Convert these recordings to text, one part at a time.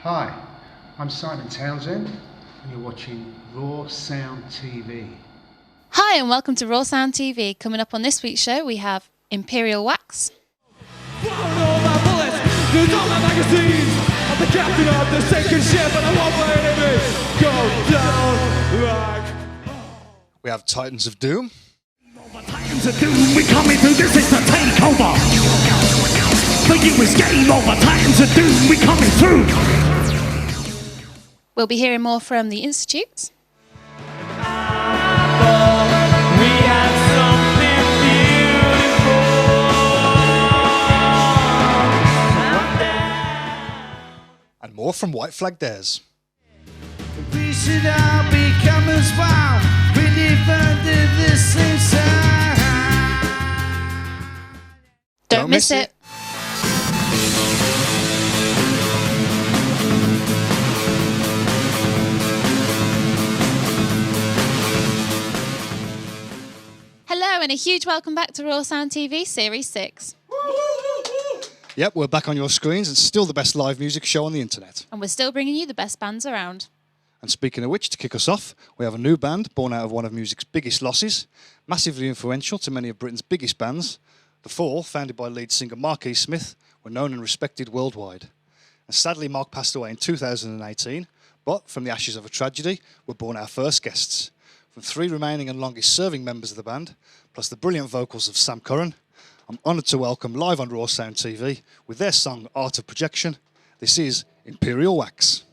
Hi, I'm Simon Townshend and you're watching RawSoundTV. Hi and welcome to RawsoundTV. Coming up on this week's show we have Imperial Wax. All my bullets, there's all my magazines. I'm the captain of the sinking ship and I won't let enemies go down like... We have Titans of Doom. Titans of Doom, we coming through, this is the takeover. For you it's game over, Titans of Doom, we coming through. We'll be hearing more from the Institute. And more from White Flag Dares. We should all become as one. We live under the same sun. Don't miss it. Hello and a huge welcome back to RawSoundTV Series 6. Yep, we're back on your screens and still the best live music show on the internet. And we're still bringing you the best bands around. And speaking of which, to kick us off, we have a new band born out of one of music's biggest losses, massively influential to many of Britain's biggest bands. The Fall, founded by lead singer Mark E. Smith, were known and respected worldwide. And sadly, Mark passed away in 2018, but from the ashes of a tragedy were born our first guests. From three remaining and longest serving members of the band, plus the brilliant vocals of Sam Curran, I'm honoured to welcome live on RawSoundTV with their song Art of Projection. This is Imperial Wax.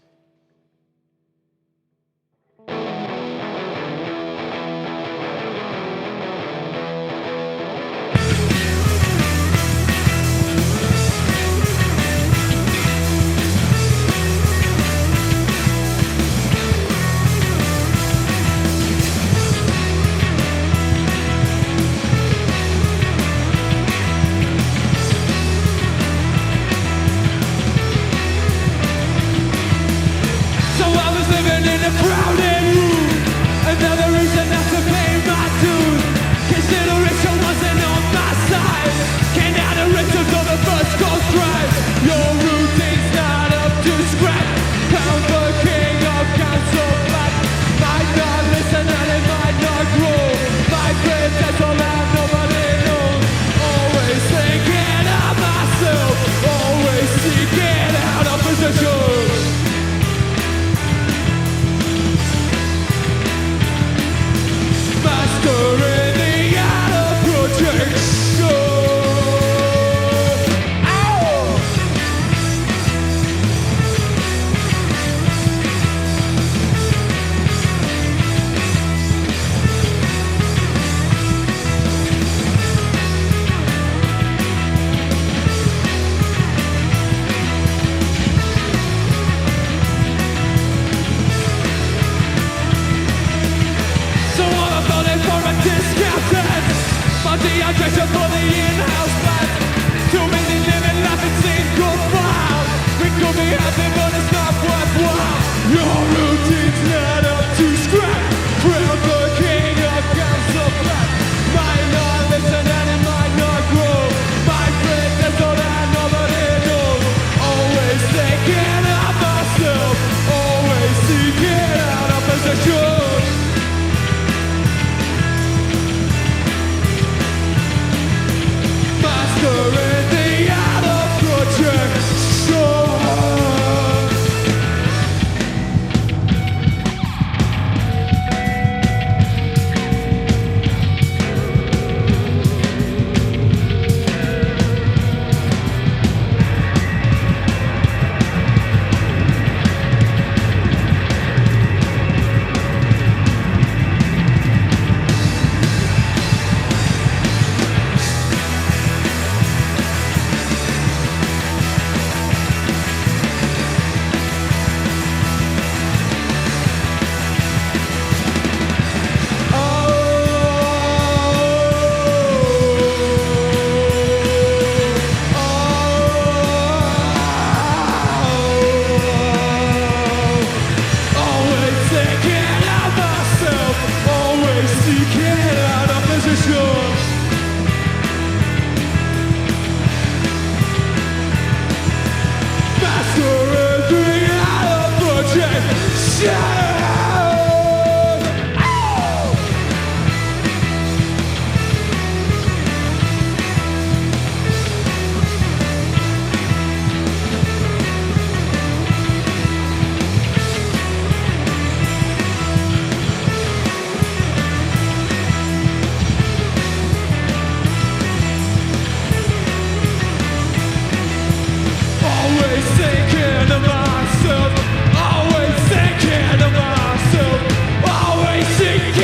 Always thinking of myself, always thinking of myself, always thinking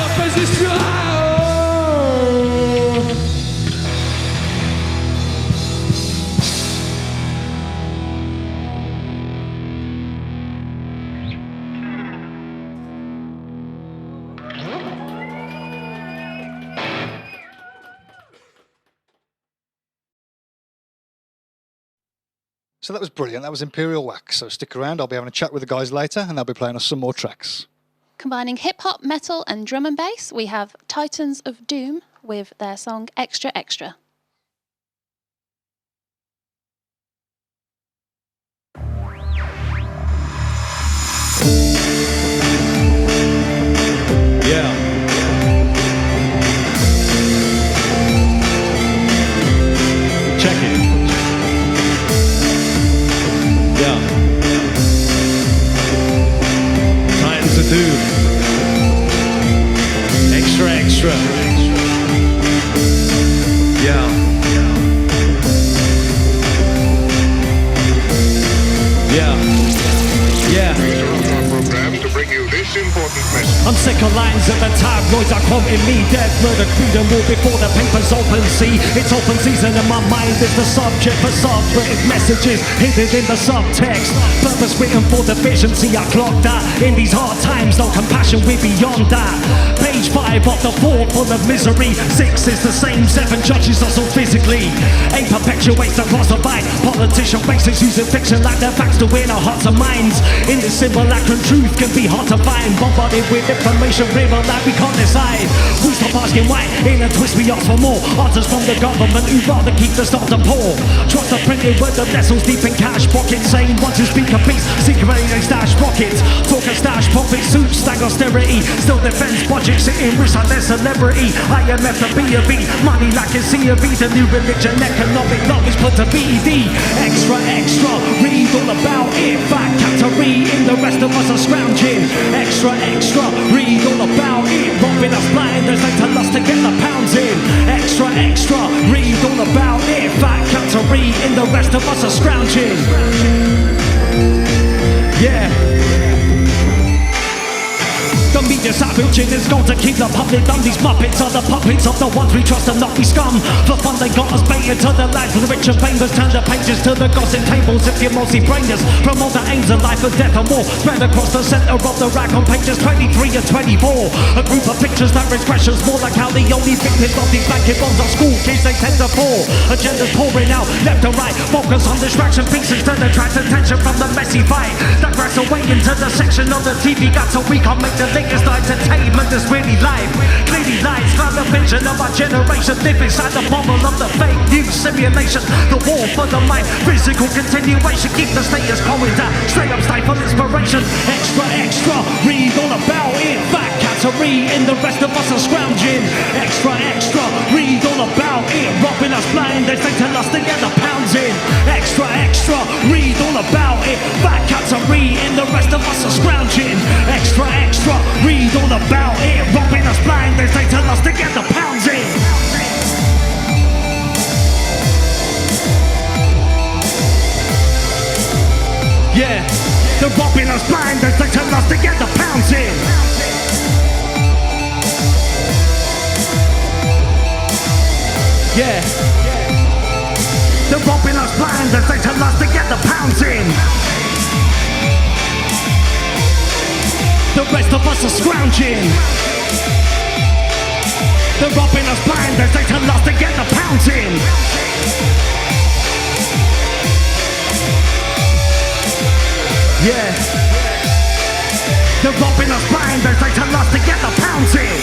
of position. So that was brilliant. That was Imperial Wax. So stick around. I'll be having a chat with the guys later, and they'll be playing us some more tracks. Combining hip-hop, metal and drum and bass, we have Titans of Doom with their song Extra Extra. Yeah. Check it. Yeah. Titans of Doom. Extra, extra. Yeah. Yeah. Yeah. Program to bring you this important message. I'm sick of lines of the tabloids are quoting me. Death, murder, freedom, war before the paper's open. See, it's open season and my mind is the subject for subwritten messages hidden in the subtext. Purpose written for division. See, I clocked that. In these hard times, no compassion, we're beyond that. Page 5 of the 4 full of misery. 6 is the same, 7 judges us all physically. 8 perpetuates the cross divide. Politician races using fiction like their facts to win our hearts and minds. In this simulacrum, truth can be hard to find. Bombarded with information river that we can't decide. We stop asking why. In a twist we ask for more. Answers from the government who'd rather keep the starter poor. Trust the printed word that nestles deep in cash pockets. Saying once you speak a piece, secretly they stash rockets. Talk and stash profit suits, stack austerity. Still defense budget sitting rich like their celebrity. IMF to B&B, money like in C&B. The new religion, economic knowledge put to BED. Extra, extra, read all about it. Fact category in the rest of us are scrounging. Extra, extra, read all about it. Robbing us blind as they tell us to get the pounds in. Extra, extra, read all about it. Fact category in the rest of us are scrounging. Yeah. The media savaging is going to keep the public dumb. These muppets are the puppets of the ones we trust and not be scum. For fun they got us baited to the lives of the rich and famous. Turn the pages to the gossip tables if you're mostly brainless. Promote the aims of life and death and war. Spread across the centre of the rack on pages 23 and 24. A group of pictures that raise questions more like how the only victims of these blanket bombs are school kids they tend to fall. Agendas pouring out left and right. Focus on distraction pieces to attract attention from the messy fight. Digress away into the section of the TV guide so we can't make the link. It's not entertainment, it's really life. Clearly lies, found the vision of our generation. Live inside the bubble of the fake news simulation. The war for the mind, physical continuation. Keep the status quo in that. Straight up stifle inspiration. Extra, extra, read all about it. Fact category in the rest of us are scrounging. Extra, extra, read all about it. Robbing us blind as they tell us to get the pounds in. Extra, extra, read all about it. Fact category in the rest of us are scrounging. Extra, extra, read all about it. Robbing us blind as they tell us to get the pounds in. Yeah, they're robbing us blind as they tell us to get the pounds in. Yeah, they're robbing us blind as they tell us to get the pounds in. The rest of us are scrounging. They're robbing us blind as they tell us to get the pounds in. Yeah. They're robbing us blind as they tell us to get the pounds in.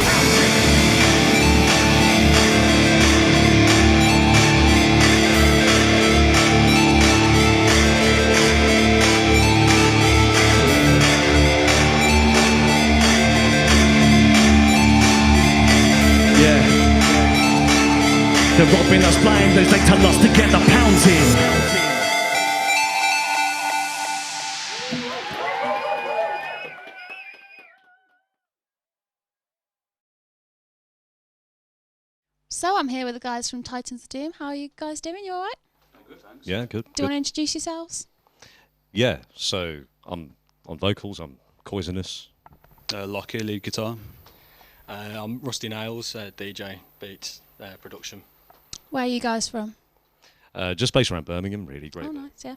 They're robbing us blind as they tell us to get the pounds in. So I'm here with the guys from Titans of Doom. How are you guys doing? You all right? Good, thanks. Yeah, good. Do you want to introduce yourselves? Yeah, so I'm on vocals, I'm Poisonous. Lockie, lead guitar. I'm Rusty Nails, DJ, beats, production. Where are you guys from? Just based around Birmingham, really great. Oh, nice, yeah.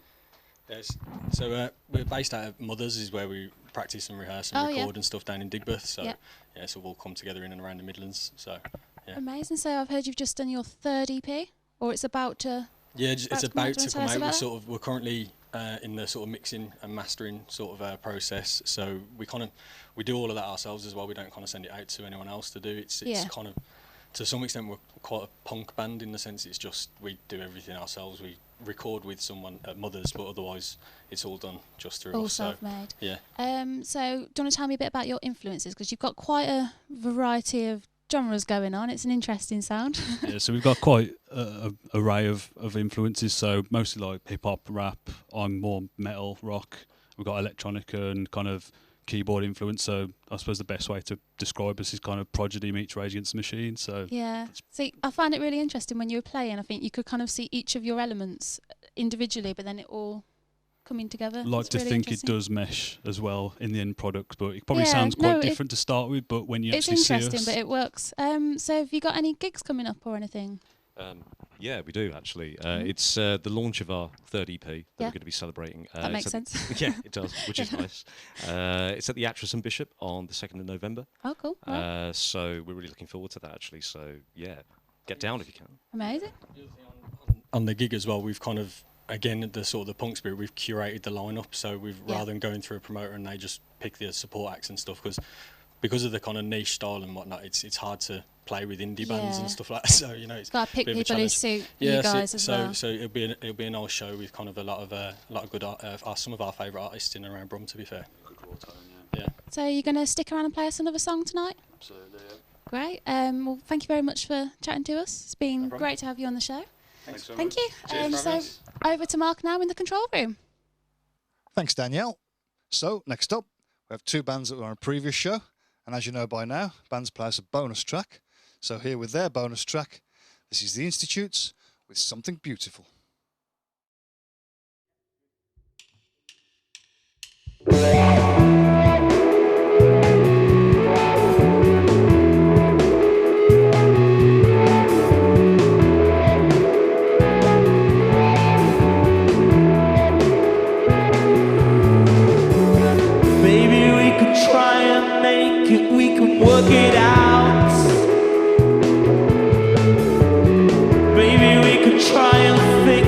Yes. So we're based out of Mothers, is where we practice and rehearse and record and stuff down in Digbeth. So yeah, so we'll come together in and around the Midlands. So yeah. Amazing. So I've heard you've just done your third EP, or it's about to. Yeah, it's about to come out. We're We're currently in the sort of mixing and mastering sort of process. So we do all of that ourselves as well. We don't kind of send it out to anyone else to do. It's kind of, to some extent, we're quite a punk band in the sense it's just we do everything ourselves. We record with someone at Mothers, but otherwise it's all done just through us. All self-made. Yeah. So do you want to tell me a bit about your influences, because you've got quite a variety of genres going on. It's an interesting sound. Yeah, so we've got quite an array of influences, so mostly like hip-hop, rap. I'm more metal, rock. We've got electronic and kind of keyboard influence, so I suppose the best way to describe us is kind of Prodigy meets Rage Against the Machine. So yeah, see, I find it really interesting when you were playing. I think you could kind of see each of your elements individually, but then it all coming together. Like to think it does mesh as well in the end product, but it probably sounds quite different to start with, but when you actually see us... It's interesting, but it works. So have you got any gigs coming up or anything? Yeah, we do actually. It's the launch of our third EP that we're going to be celebrating. That makes sense. Yeah, it does, which is nice. It's at the Actress and Bishop on the 2nd of November. Oh, cool. Right. So we're really looking forward to that actually. So yeah, get down if you can. Amazing. On the gig as well, we've kind of, again, the sort of the punk spirit, we've curated the lineup. So rather than going through a promoter and they just pick the support acts and stuff, because of the kind of niche style and whatnot, it's hard to play with indie bands and stuff like that. So it's got to pick people who suit you guys as well. So it'll be a nice show with kind of a lot of good some of our favourite artists in and around Brum, to be fair. Good raw tone, yeah. So you're going to stick around and play us another song tonight? Absolutely, yeah. Great. Well, thank you very much for chatting to us. It's been great to have you on the show. Thanks so much. Cheers, so over to Mark now in the control room. Thanks, Danielle. So, next up, we have two bands that were on a previous show. And as you know by now, bands play us a bonus track. So here with their bonus track, this is The Institutes with Something Beautiful. Maybe we could try and make it, we can work it out. Maybe we could try and think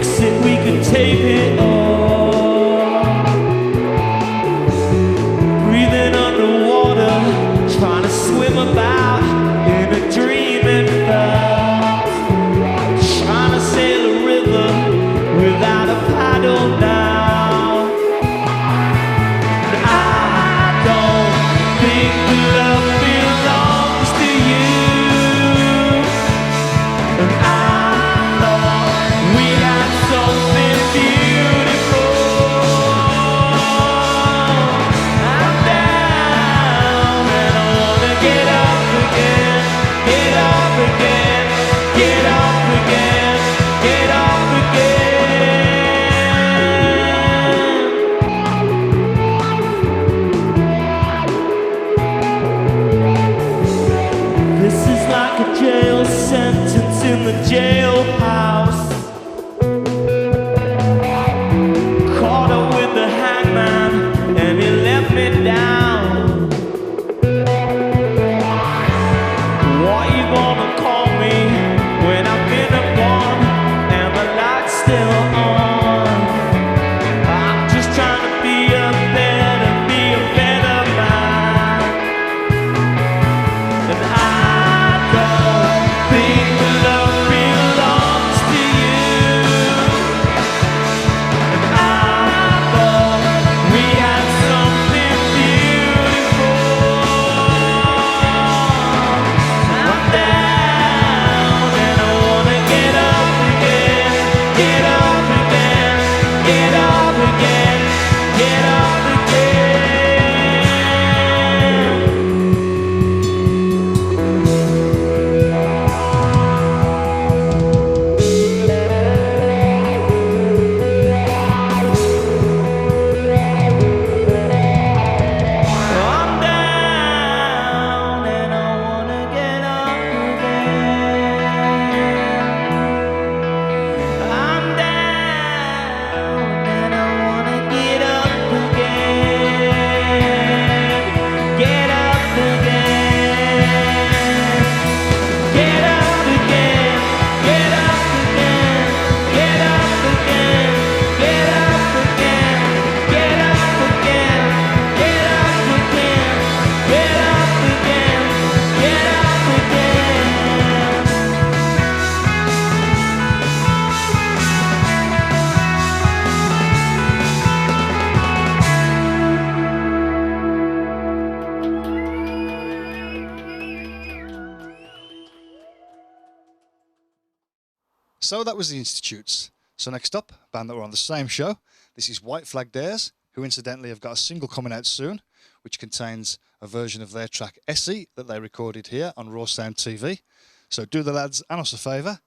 So that was the Institutes. So next up, a band that were on the same show. This is White Flag Dares, who incidentally have got a single coming out soon, which contains a version of their track Essie that they recorded here on RawSoundTV. So do the lads and us a favour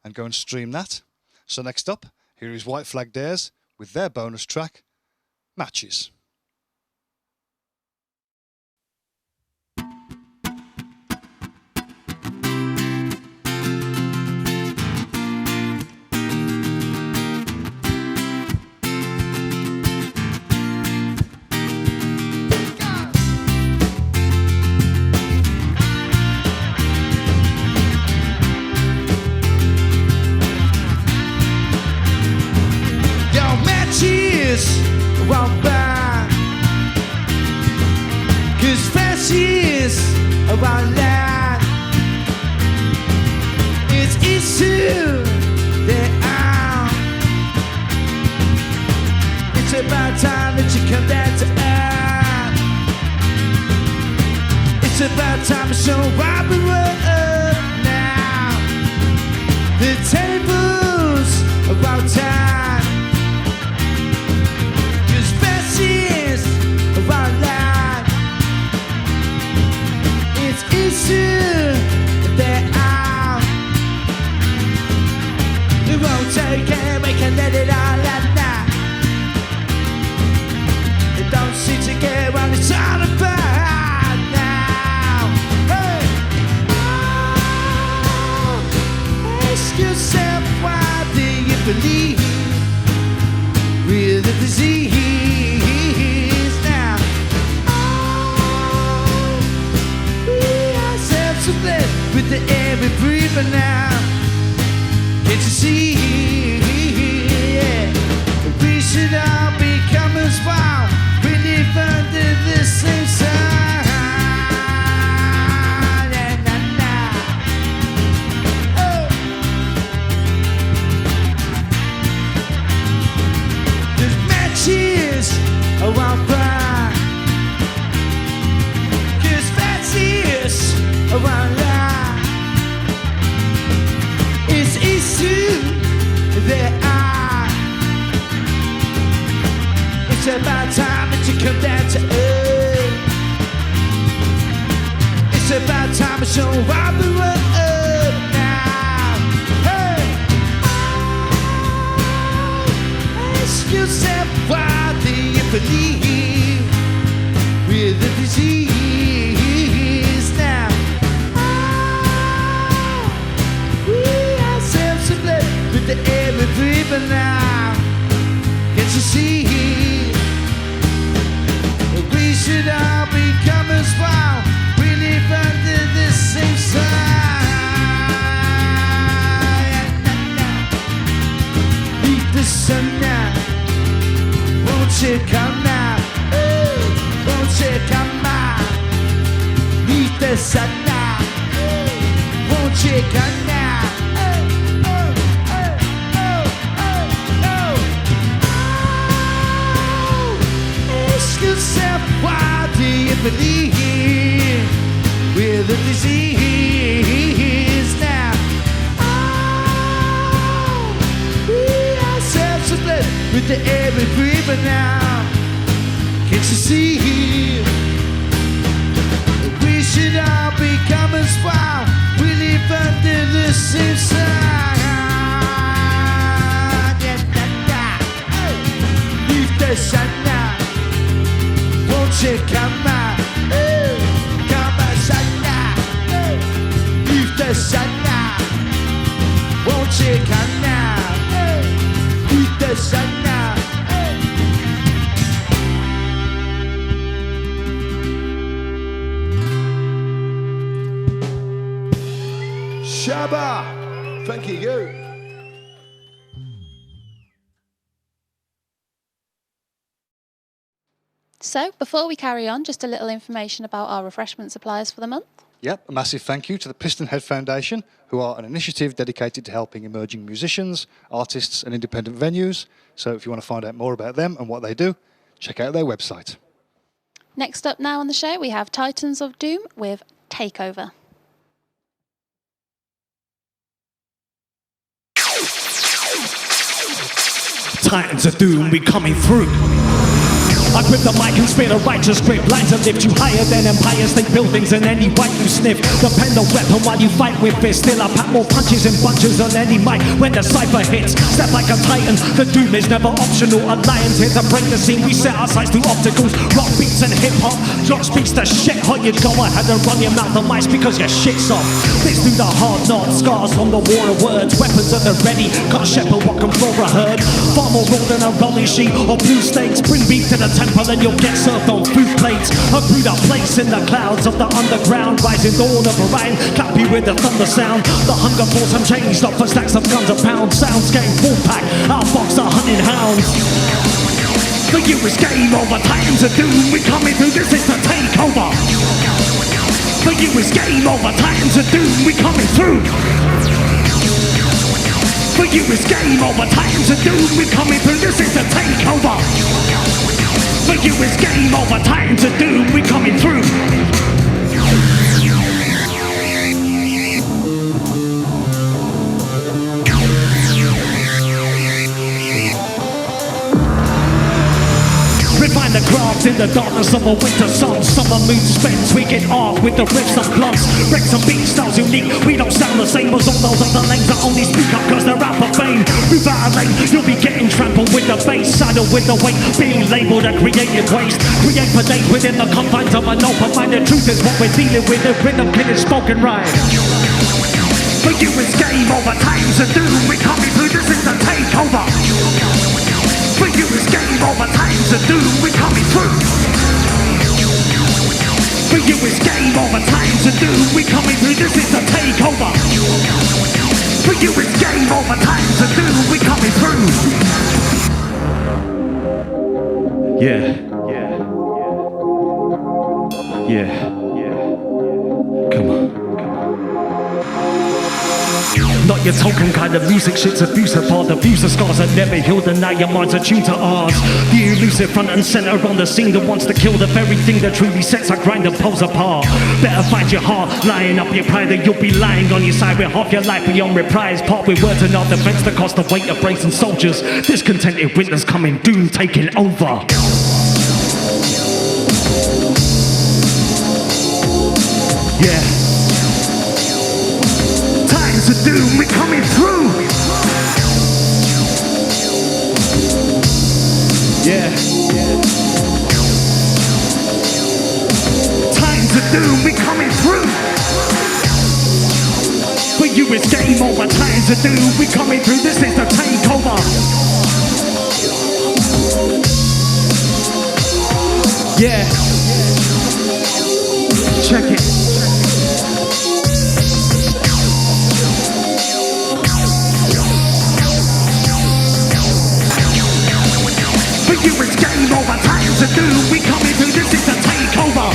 and go and stream that. So next up, here is White Flag Dares with their bonus track, Matches. Walk by, 'cause fascists around life. It's issue that I'm. It's about time that you come down to earth. It's about time to show why we were up now. The tables about time. Around life, it's issue that we won't take it, we can let it all out now. It don't seem to get what it's all about now. Hey, ask yourself, why do you believe we're the disease? With the air we breathe now, can't you see? Yeah. We should all be comers while we live under the same sun. Oh. There's matches around bright, 'cause fancies around life. It's about time that you come down to earth. It's about time to show why we were up now. Hey, ask yourself, why do you believe we're the disease now? We ourselves are blessed with the air we breathe now. Can't you see? We should all be comers while we live under the same sun. Meet the sun now, won't you come now? Oh, won't you come now? Meet the sun now, won't you come now? Yourself, why do you believe we're the disease now? Oh, we ourselves are blessed with the air we breathe now. Can't you see? We should all be comers while we live under the same sun. Leave the sun now. Won't you come out? Oh, come on, sun now. Oh, leave the sun now. Won't you come now? Oh, leave the sun now. Shabba, thank you. So, before we carry on, just a little information about our refreshment suppliers for the month. Yep, a massive thank you to the Piston Head Foundation, who are an initiative dedicated to helping emerging musicians, artists and independent venues. So if you want to find out more about them and what they do, check out their website. Next up now on the show, we have Titans of Doom with Takeover. Titans of doom, we coming through. I grip the mic and spit a righteous grip. Lines that lift you higher than empires, state buildings, and any white you sniff. The pen the weapon while you fight with it. Still I pack more punches and bunches on any mic when the cypher hits. Step like a titan, the doom is never optional. A lion's here to break the scene. We set our sights through obstacles. Rock beats and hip hop. Jock speaks the shit hot. You go ahead and run your mouth on mics because your shit's off. Bits through the hard knot, scars from the war of words. Weapons at the ready, got a shepherd walking for a herd. Far more raw than a rolling sheet or blue steaks. Bring beef to the temple and you'll get served on food plates. A brewed up place in the clouds of the underground. Rising dawn of Orion, clap you with the thunder sound. The hunger for some change, not for stacks of guns a pound. Soundscape, full pack, our box are hunting hounds. For you it's game over, Titans of doom, we coming through, this is the takeover. For you it's game over, Titans of doom, we coming through. For you it's game over, Titans of doom, we coming through, this is the takeover. For you it's game over, Titans of doom, we coming through. Refine the craft in the darkness of a winter sun. Summer moon spent tweaking art with the riffs and blunts. Break some beat styles unique, we don't sound the same as all those other lanes that only speak up cause they're out for fame. Move out of lane, you'll be getting trampled with the bass. Saddle with the weight, being labelled a creative waste. Create for days within the confines of an open mind. The truth is what we're dealing with, the rhythm kid is spoken right. For you it's game over, Titans of doom, we coming through, this is the takeover. For you it's game over, Titans of doom, we coming through. For you it's game over, Titans of doom, we coming through, this is the takeover. For you it's game over, Titans of doom, we coming through. Yeah. Come on. Not your token kind of music, shit's abusive part. Abusive scars that never healed, and now your minds are tuned to ours. The elusive front and center on the scene that wants to kill the very thing that truly sets our grind and pulls apart. Better find your heart, lying up your pride, that you'll be lying on your side with half your life beyond reprise. Part with words and our defense that cost the weight of brazen soldiers. Discontented witness coming, doom taking over. Yeah. To doom, we coming through. Yeah. Time to doom, we coming through. For you it's game over, time to doom, we coming through, this is the takeover. Yeah. Check it. For you it's game over, Titans of doom, we coming through, this is the takeover.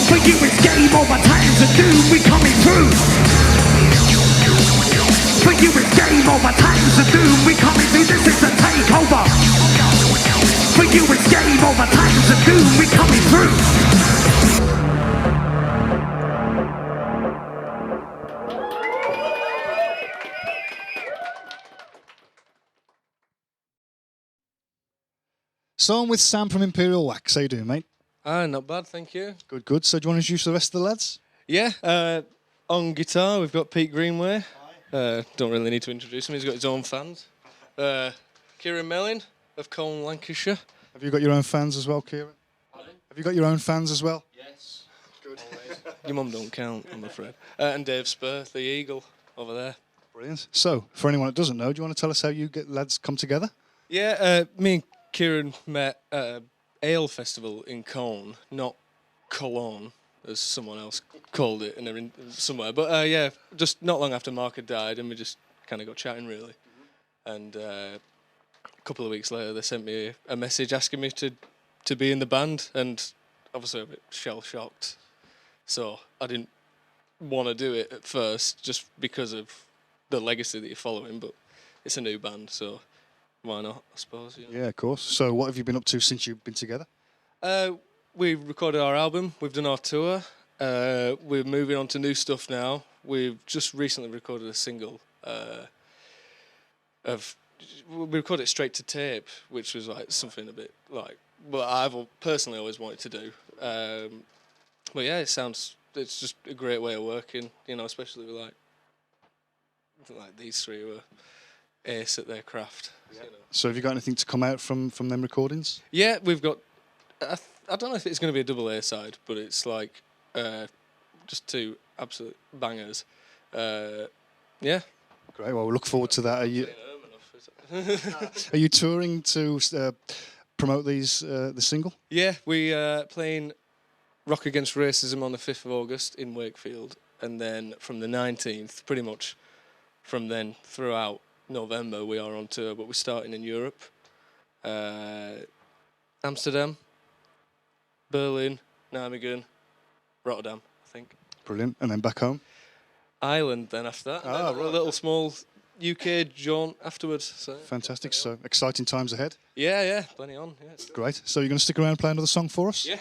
For you it's game over, Titans of doom, we coming through. For you it's game over, Titans of doom, we coming through, this is the takeover. For you it's game over, Titans of doom, we coming through. So I'm with Sam from Imperial Wax. How you doing, mate? Not bad, thank you. Good, good. So do you want to introduce the rest of the lads? Yeah, on guitar we've got Pete Greenway. Don't really need to introduce him, he's got his own fans. Kieran Mellin of Colne, Lancashire. Have you got your own fans as well, Kieran? Pardon? Have you got your own fans as well? Yes. Good. Your mum don't count, I'm afraid. And Dave Spur, the Eagle, over there. Brilliant. So, for anyone that doesn't know, do you want to tell us how you lads come together? Yeah, me and Kieran met at an ale festival in Colne, not Cologne, as someone else called it in somewhere. But yeah, just not long after Mark had died, and we just kind of got chatting, really. And a couple of weeks later, they sent me a message asking me to be in the band, and obviously a bit shell-shocked. So I didn't want to do it at first, just because of the legacy that you're following, but it's a new band, so why not, I suppose. You know? Yeah, of course. So what have you been up to since you've been together? We recorded our album, we've done our tour, we're moving on to new stuff now. We've just recently recorded a single of we recorded it straight to tape, which was like something a bit like what I've personally always wanted to do. But yeah, it's just a great way of working, you know, especially with like these three who are ace at their craft. Yeah. You know. So have you got anything to come out from them recordings? Yeah, we've got. I don't know if it's going to be a double A side, but it's like just two absolute bangers. Yeah. Great. Well, we look forward to that. Are you touring to promote the single? Yeah, we playing Rock Against Racism on the 5th of August in Wakefield, and then from the 19th, pretty much from then throughout November, we are on tour, but we're starting in Europe. Amsterdam, Berlin, Nijmegen, Rotterdam, I think. Brilliant. And then back home? Ireland then after that. Ah, right. A little small UK jaunt afterwards. So. Fantastic. So exciting times ahead. Yeah, plenty on. Yeah. Great. So you're going to stick around and play another song for us? Yeah,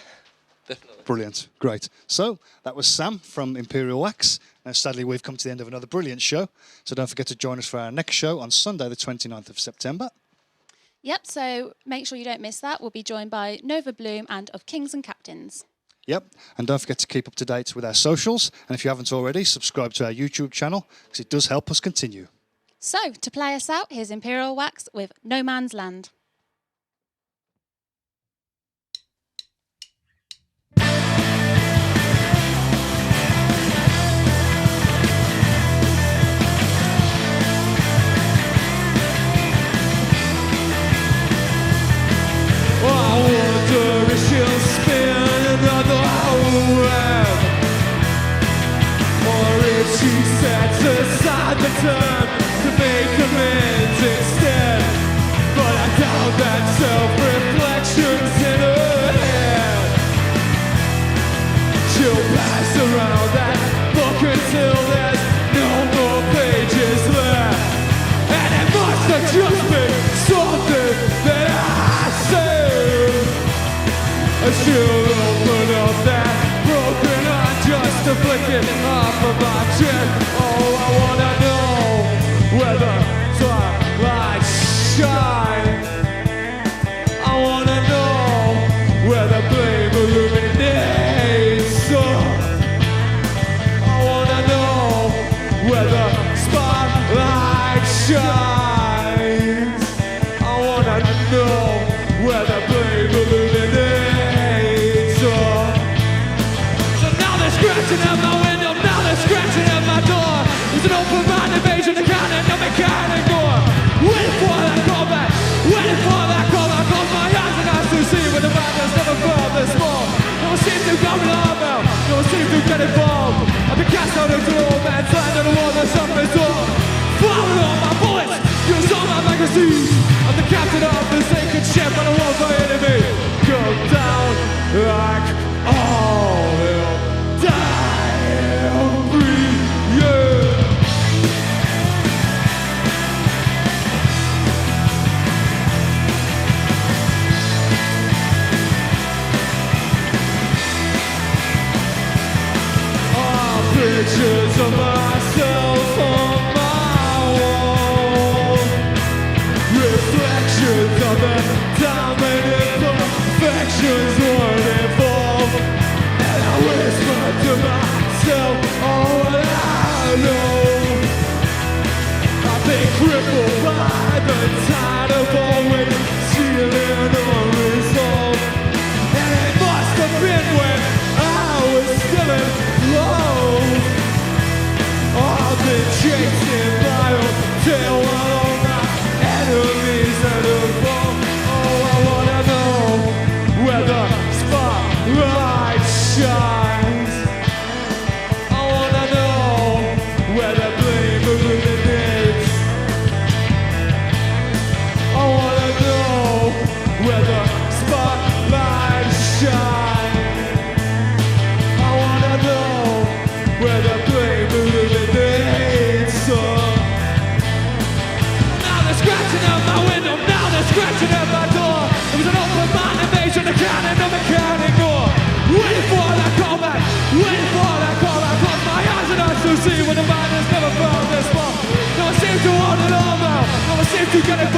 definitely. Brilliant. Great. So that was Sam from Imperial Wax. Now, sadly, we've come to the end of another brilliant show. So don't forget to join us for our next show on Sunday, the 29th of September. Yep, so make sure you don't miss that. We'll be joined by Nova Bloom and Of Kings and Captains. Yep, and don't forget to keep up to date with our socials. And if you haven't already, subscribe to our YouTube channel because it does help us continue. So, to play us out, here's Imperial Wax with No Man's Land. I wonder if she'll spin another web, or if she sets aside the time to make amends instead. But I doubt that self-reflection's in her head. She'll pass around that book until there's no more pages left, and it must have just been something that I said. She'll open up that broken heart just to flick it off of my chin. Oh, I wanna know where the twilight shines. I wanna know where the flame illuminates. I wanna know where the spotlight shines. I wanna know where the flame illuminates. Scratching at my window, now they're scratching at my door. There's an open mind invasion, the kind of I can't ignore. Waiting for that callback, waiting for that callback. Close my eyes and eyes to see when the madness never felt this small. No one seems to come alarm out, no one seems to get involved. I've been cast out into old man's land and the war that's up his door. Firing all my bullets, use all my magazines. I'm the captain of the sacred ship and I won't my enemy. Go down like all hell. Pictures of myself on my wall, reflections of the dominant imperfections weren't involved, and I whisper to myself all that I know. I've been crippled by the tide of always feeling unresolved, and it must have been when I was still in love. I've been chasing by a tail while all my enemies that have fallen. Oh, I wanna know where the spotlight shines. I wanna know where the flame illuminates. I wanna know where the spotlight shines. I wanna know where the flame illuminates. Now they're scratching at my window, now they're scratching at my door. It was an open mind invasion, a cannon of a can't ignore. Waiting for that callback, waiting for that callback. Close my eyes and eyes to see when the mind has never felt this small. No one seems to want it all now, no one seems to get it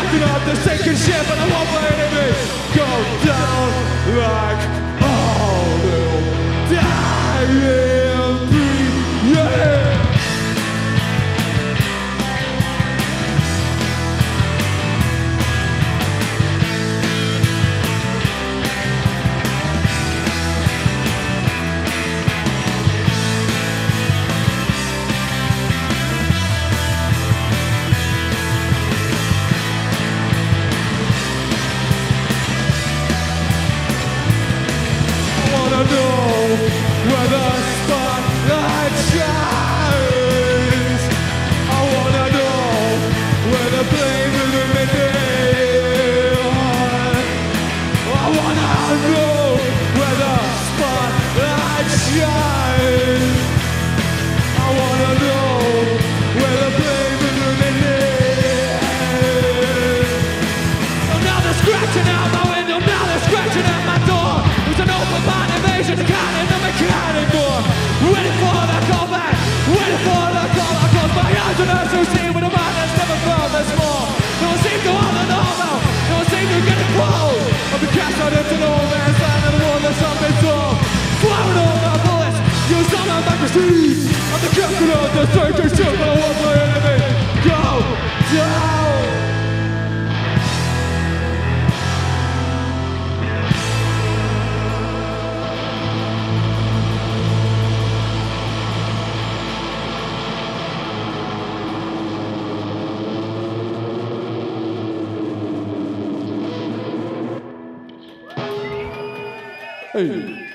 captain of the sinking ship, and I want my enemy go down like all will die in me. Yeah. Where the spotlight shines, I wanna know where the blame is in I wanna know where the spotlight shines. I wanna know where the blame is in So now they're scratching out my window, now they're scratching at my door. There's an open mind invasion, cannon of mechanic door. Waiting for the call back, waiting for the call. I close my eyes and I so see with a mind that's never felt this more. No one seems to want to know now, no one seems to get it close. I've been cast out into no man's land and the world that's on its own. Firing all my bullets, use all my magazines. I'm the captain of the sinking ship, but I want my enemy go down. Hey.